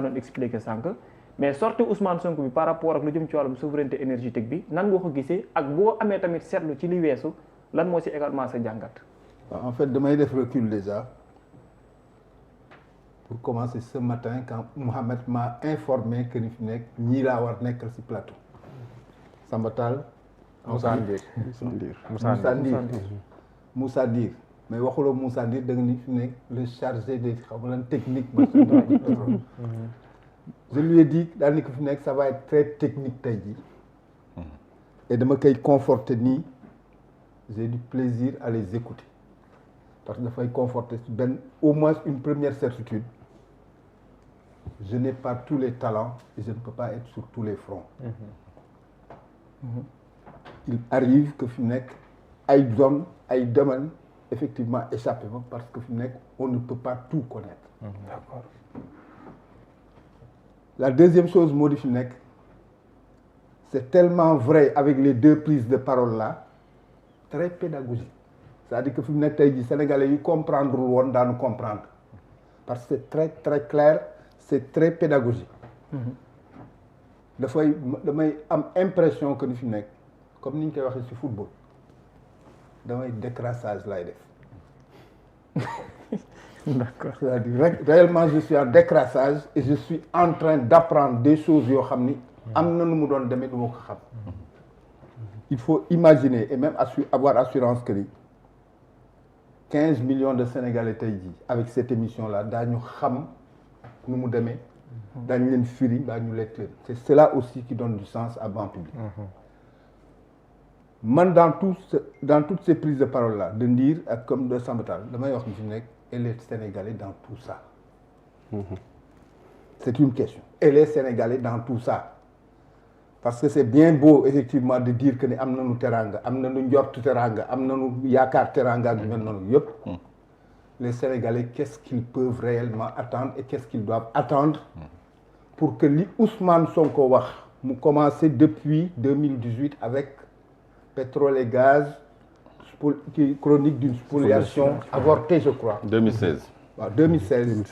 doon expliqué sànq mais sorti Ousmane Sonko bi par rapport ak lu jëm ci wàllum souveraineté énergétique bi nan nga ko gisee ak boo amee tamit seetlu ci li weesu lan moo si également sa jàngat. En fait damay def recul déjà pour commencer ce matin quand Mohamed m'a informé que ni fi nekk ñii laa war nekkal ci plateau Samba Tall Moussa Ndir Moussa Ndir mais waxuloo Moussa Ndir da nga ni fi nekk le chargé des xam lan technique je lui ai dit daal ni ko fi nekk ça va être très technique tey jii et dama koy conforter nii j'ai du plaisir à les écouter parce que dafay conforter benn au moins une première certitude je n'ai pas tous les talents et je ne peux pas être sur tous les fronts il arrive que fi nekk ay zone ay domaines effectivement échappé ma parce que fi nekk on ne peut pas tout connaître D'accord. La deuxième chose moo di fi nekk c'est tellement vrai avec les deux prises de parole là très pédagogique c'est-à-dire que fi mu nekk tey jii sénégalais yu comprendre woon daanu comprendre parce que c'est très très clair c'est très pédagogique damay am impression que ni fi nekk comme ni ñu koy waxee ci football damay décrassage lay def D'accord. c'est-à-dire réellement je suis en décrassage et je suis en train d'apprendre des choses yoo xam ni am na nu mu doon demee du ma ko xam il faut imaginer et même avoir assurance que ni 15 millions de Sénégalais tey jii avec cette émission là daañu xam nu mu demee daañu leen firi daañu lekk leen c'est cela aussi qui donne du sens à banc public man dans toutes ces prises de parole là de Ndir ak comme de Samba Tall damay wax ni fi nekk et les Sénégalais dans tout ça c'est une question et les Sénégalais dans tout ça parce que c'est bien beau effectivement de dire que ni am nañu teranga am nañu njortu teranga am nañu yaakaar teranga ak mel noonu yëpp les Sénégalais qu'est-ce qu'ils peuvent réellement attendre et qu'est-ce qu'ils doivent attendre pour que li Ousmane Sonko wax mu commencé depuis 2018 avec pétrole et gaz chronique d'une spoliation avortée je crois 2016 waaw 2016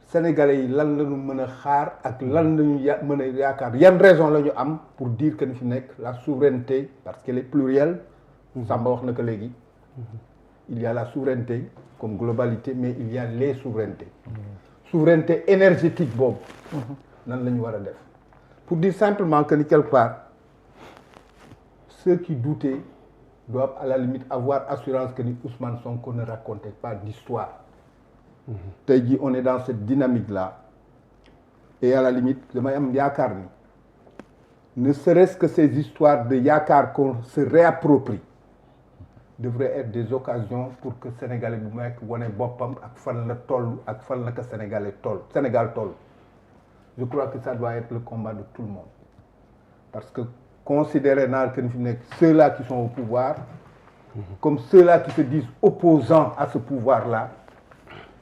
Sénégalais yi lan la ñu mën a xaar ak lan la ñu mën a yaakaar yan raison la ñu am pour dire que ni fi nekk la souveraineté parce qu'elle est plurielle Samba wax na ko léegi il y a la souveraineté comme globalité mais il y a les souverainetés souveraineté énergétique boobu nan la ñu war a def pour dire simplement que ni quelque part ceux qui doutaient doivent à la limite avoir assurance que ni Ousmane Sonko ne racontait pas d'histoire tey jii on est dans cette dynamique là et à la limite damay am yaakaar ni ne serait-ce que ces histoires de yaakaar qu'on se réapproprie devraient être des occasions pour que Sénégalais bu nekk wane boppam ak fan la toll ak fan la ko Sénégal toll je crois que ça doit être le combat de tout le monde parce que considérer naa que ni fi nekk ceux-là qui sont au pouvoir comme ceux-là qui se disent opposants à ce pouvoir-là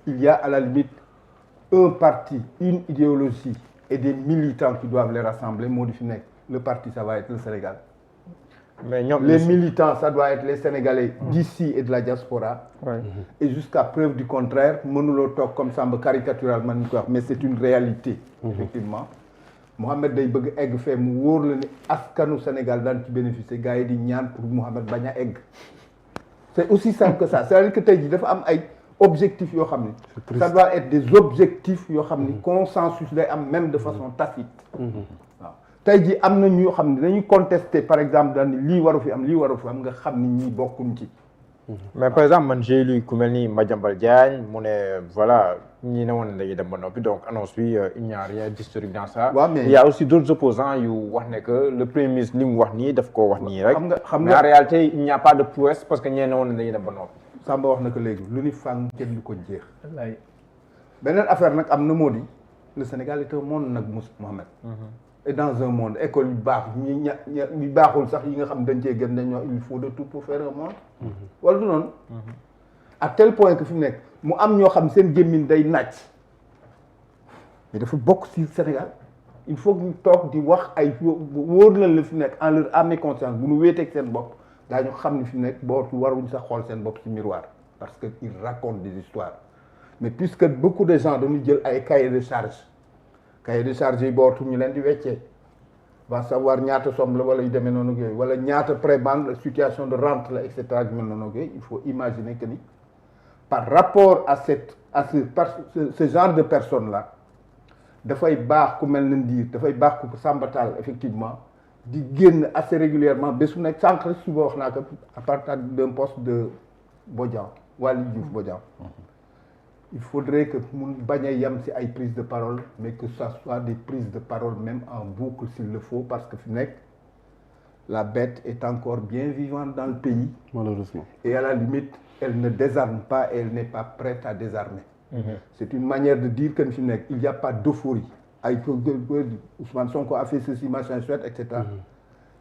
il y a à la limite un parti une idéologie et des militants qui doivent les rassembler moo di fi nekk le parti ça va être le Sénégal mais ñoom les militants ça doit être les Sénégalais d'ici et de la diaspora et jusqu'à preuve du contraire mënuloo toog comme Samba caricatural man ñu ko wax mais c'est une réalité effectivement Mohamed day bëgg egg fee mu wóor la ni askanu Sénégal daan ci bénéficier gars yi di ñaan pour Mohamed bañ a egg c'est aussi simple que ça c'est-à-dire que tey jii dafa am ay objectifs yoo xam ni ça doit être des objectifs yoo xam ni consensus day am même de façon tacite waaw tey jii am na ñoo xam ne dañuy contester par exemple daal ni lii waru fi am nga xam ni ñii bokkuñ ci mais par exemple man j'ai lu ku mel ni Madiambal Diagne mu ne voilà ñi ne woon dañuy dem ba noppi donc annonce bi il n'y a rien d'historique dans ça. waaw mais il y a aussi d'autres opposants yu wax ne que le premier ministre li mu wax nii daf koo wax nii rek. xam mais en réalité il n'y a pas de prouesse parce que ñee ne woon dañuy dem ba noppi. Samba wax na ko léegi lu ni fàng kenn du ko jeex. wallaay beneen affaire nag am na moo di le Sénégal est un monde nag Mohamed. et dans un monde école yu baax ñi baaxul sax yi nga xam dañ cee gën dañoo il faut de tout pour faire un monde. wala du noonu. à tel point que fi mu nekk mu am ñoo xam seen gémmiñ day naaj. mais dafa bokk ci Sénégal il faut que ñu toog di wax ay wóor na la fi nekk en leur âme et conscience bu ñu wéeteeg seen bopp daañu xam ni fi nekk boo waruñ sax xool seen bopp ci miroir parce que ils racontent des histoires mais puisque beaucoup de gens dañu jël ay cahier de charge yi bootu ñu leen di weccee va savoir ñaata somme la wala yu demee noonu yooyu wala ñaata prébande situation de rente la et cetera yu mel noonu yooyu il faut imaginer que ni par rapport à ce genre de personnes là dafay baax ku mel ne Ndir dafay baax ku Samba Tall effectivement di génn assez régulièrement bés bu nekk sànq rek suba wax naa ko à partir d'un poste de Bodian Waly Diouf Bodian il faudrait que mun bañ a yem ci ay prises de parole mais que ça soit des prises de parole même en boucle s'il le faut parce que fi nekk la bête est encore bien vivante dans le pays malheureusement et à la limite elle ne désarme pas et elle n'est pas prête à désarmer. C'est une manière de dire que fi nekk il n'y a pas d'euphorie ay Ousmane Sonko a fait ceci machin chouette etc.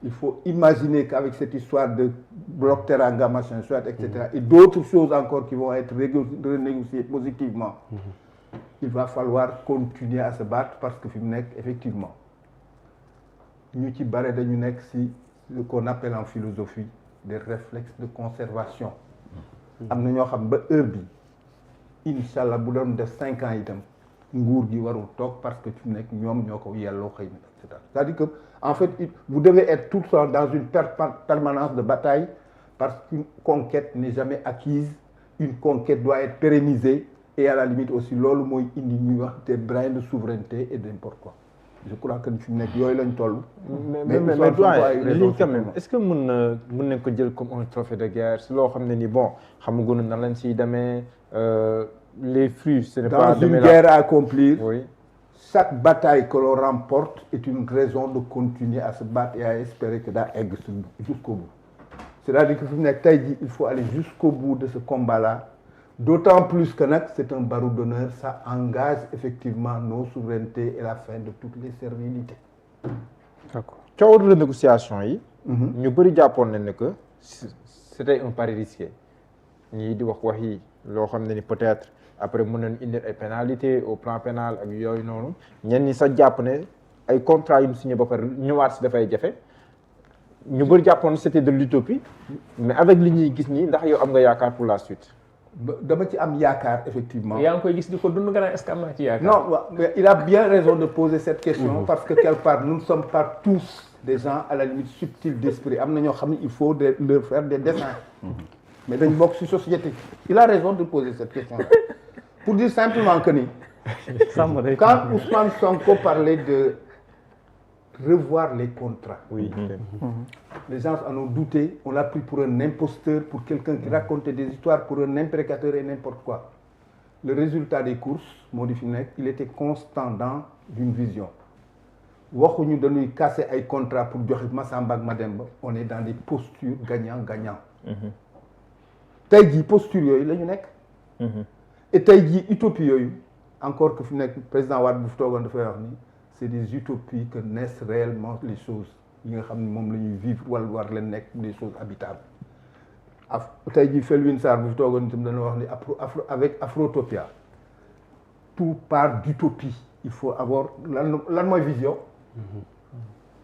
Il faut imaginer qu'avec cette histoire de bloc Teranga, machin, chouette, etc., et d'autres choses encore qui vont être renégociées positivement, il va falloir continuer à se battre parce que effectivement, nous qui barrons de ce qu'on appelle en philosophie des réflexes de conservation. Am na ñoo xam ba heure bi inshallah bu doon def 5 ans itam nguur gi warul toog parce que fi mu nekk ñoom ñoo ko yelloo xëy na et cetera. C'est-à-dire que en fait vous devez être tout le temps dans une permanence de bataille parce qu'une conquête n'est jamais acquise, une conquête doit être pérennisée et à la limite aussi loolu mooy indi ñuy wax des brins de souveraineté et n'importe quoi. Je crois que fi mu nekk yooyu lañ toll. mais lii quand même est-ce que mën nañ ko jël comme un trophée de guerre si loo xam ne ni bon xamaguñu nan lañ siy demee les fruits ce n'est pas dans une guerre à accomplir. Oui. Chaque bataille que l'on remporte est une raison de continuer à se battre et à espérer que daa egg jusqu'au bout. C'est-à-dire que fi mu nekk tey jii il faut aller jusqu'au bout de ce combat-là. D'autant plus que nag c'est un barreau d'honneur, ça engage effectivement nos souverainetés et la fin de toutes les servilités. D'accord. Coow renégociation yi. ñu bëri jàppoon nañ ne que c'était un pari risqué ñii di wax yi loo xam ne ni peut-être après mën nañu indi ay pénalités au plan pénal ak yooyu noonu ñenn ñi sax jàpp ne ay contrats yu mu signé ba pare ñëwaat si dafay jafe ñu bëri jàppoon c'était de l'utopie mais avec li ñuy gis nii ndax yow am nga yaakaar pour la suite. dama ci am yaakaar effectivement. yaa ngi koy gis di ko dund nga naan est-ce que am naa ci yaakaar. Non, mais il a bien raison de poser cette question parce que quelque part nous ne sommes pas tous des gens à la limite subtils d'esprit am na ñoo xam ne il faut leur faire des dessins. Mais dañ bokk ci société. Il a raison de poser cette question pour dire simplement que ni quand Ousmane Sonko parlait de revoir les contrats. Oui. Les gens en ont douté, on l'a pris pour un imposteur, pour quelqu'un qui racontait des histoires, pour un imprécateur et n'importe quoi. Le résultat des courses, il était constant dans une vision. Waxuñu dañuy casser ay contrats pour joxe Massamba ak Mademba, on est dans des postures gagnant-gagnant. Tey jii posture yooyu la ñu nekk. Et tey jii utopie yooyu encore que fi nekk président Wade bu fi toogoon dafay wax ni c'est des utopies que naissent réellement les choses yi nga xam ne moom la ñuy vivre wala war leen nekk des choses habitables. Tey jii Felwine Sarr bu fi toogoon itam dana wax ni avec Afrotopia tout part d'utopie. Il faut avoir lan mooy vision.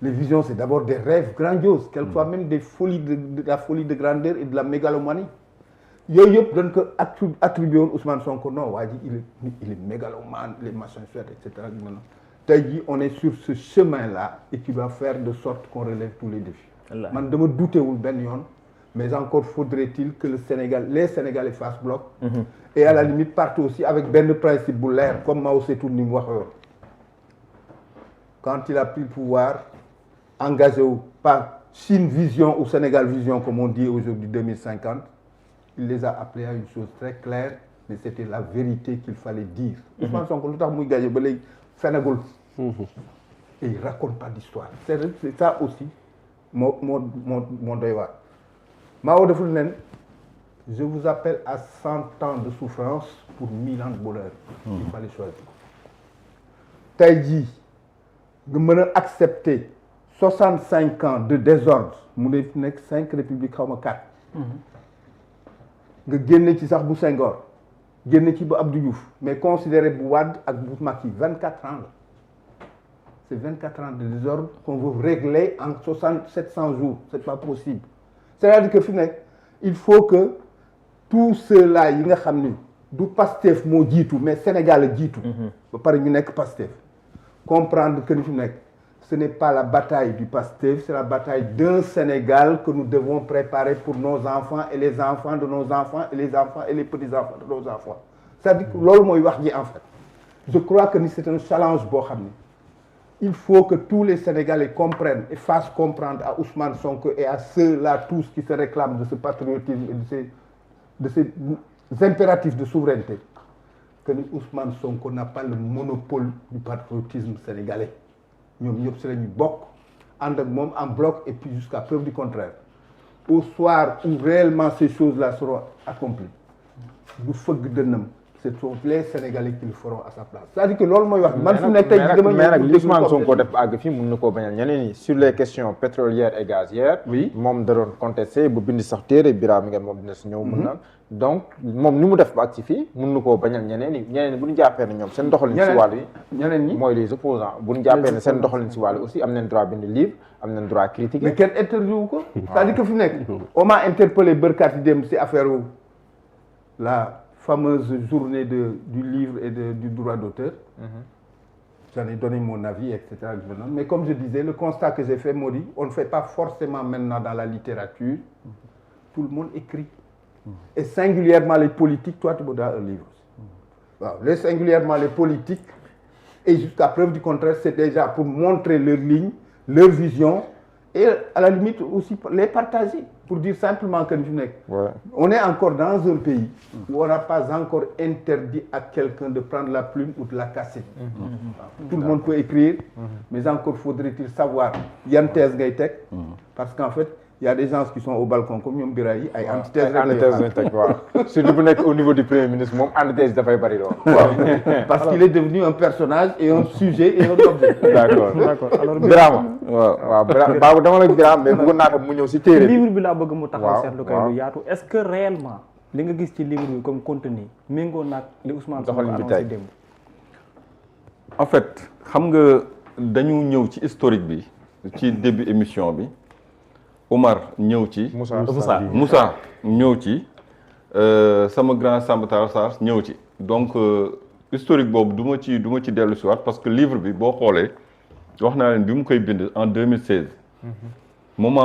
Les visions c'est d'abord des rêves grandioses quelquefois même des folies de la folie de grandeur et de la mégalomanie. Yooyu yëpp dañ ko attribué woon Ousmane Sonko non waa ji il est mégalomane les machins chouettes et cetera. Tey jii on est sur ce chemin-là et qui va faire de sorte qu'on relève tous les défis. Man dama doutéwul benn yoon mais encore faudrait-il que les Sénégalais fassent bloc. Et à la limite partent aussi avec benn principe bu leer comme Mao Tse-tung ni mu waxoon. Quand il a pris le pouvoir engagé wu par Chine Vision ou Sénégal Vision comme on dit aujourd'hui 2050. Il les a appelés à une chose très claire mais c'était la vérité qu'il fallait dire. Ousmane Sonko lu tax muy gagné ba léegi fenagul. Et il raconte pas d'histoire. C'est ça aussi moo doy waar. Mao deful leen je vous appelle à 100 ans de souffrance pour 1000 ans de bonheur. Il fallait choisir. Tey jii nga mën a accepter 65 ans de désordre mu nekk 5 républiques xaw ma 4. nga génne ci sax bu Senghor génne ci bu Abdou Diouf mais considéré bu Wade ak bu Macky 24 ans la c'est 24 ans de désordre qu'on veut régler en 700 jours c'est pas possible c'est-à-dire que fi nekk il faut que tous ceux-là yi nga xam ni du Pastef moo jiitu mais Sénégal a jiitu. ba pare ñu nekk Pastef. comprendre que ni fi nekk ce n'est pas la bataille du Pastef c'est la bataille d'un Sénégal que nous devons préparer pour nos enfants et les enfants de nos enfants et les enfants et les petits-enfants de nos enfants c'est-à-dire que loolu mooy wax ji en fait je crois que ni c'est un challenge boo xam ne il faut que tous les Sénégalais comprennent et fassent comprendre à Ousmane Sonko et à ceux-là tous qui se réclament de ce patriotisme et de ces impératifs de souveraineté que ni Ousmane Sonko n'a pas le monopole du patriotisme sénégalais ñoom ñëpp si la ñu bokk ànd ak moom en bloc et puis jusqu'à preuve du contraire au soir où réellement ces choses-là seront accomplies du fëgg dënnam ce sont les Sénégalais qui le feront à sa place c'est-à-dire que loolu mooy wax man fi mu nekk tey dama mais nag li Ousmane Sonko def àgg fii mun na koo bañal ñeneen ñi sur les questions pétrolières et gazières oui moom da doon contesté bu bind sax téere Birame ngeen moom dina si ñëw mun naan donc moom ni mu def ba ak ci fii mun na koo bañal ñeneen ñi bu ñu jàppee ne ñoom seen doxalin si wàll yi ñeneen ñi mooy les opposants bu ñu jàppee ne seen doxalin si wàll aussi am nañ droit bind livre am nañ droit critiquer mais kenn interview wu ko c'est-à-dire que fi nekk on m'a interpellé bërkaat yi dem si affaire la fameuse journée du livre et du droit d'auteur. J'en ai donné mon avis, etc. Mais comme je disais, le constat que j'ai fait, moo di, on ne fait pas forcément maintenant dans la littérature. Tout le monde écrit. Et singulièrement les politiques, toi tu me donnes un livre. Wow. Singulièrement les politiques, et jusqu'à preuve du contraire, c'est déjà pour montrer leur ligne, leur vision, et à la limite aussi les partager. Pour dire simplement que on est encore dans un pays où on n'a pas encore interdit à quelqu'un de prendre la plume ou de la casser. Tout le monde peut écrire, mais encore faudrait-il savoir yan thèse ngay teg, parce qu'en fait il y a des gens qui sont au balcon comme ñoom Biraye ay antithèse lañ teg waaw surtout bu nekk au niveau du premier ministre moom antithèse dafay bari lool. parce qu'il est devenu un personnage et un sujet et un objet. d'accord alors Birame waaw Babou dama la Birame mais bëggoon naa tam mu ñëw si téere livre bi laa bëgg mu taxaw seetlu kay lu yaatu est-ce que réellement li nga gis ci livre bi comme contenu méngoo naag li Ousmane Sonko annoncé démb. en fait xam nga dañu ñëw ci historique bi ci début émission bi Omar ñëw ci Moussa ñëw ci sama grand Samba Tall Sarr ñëw ci donc historique boobu du ma ci dellu si waat parce que livre bi boo xoolee wax naa leen bi mu koy bind en 2016 moment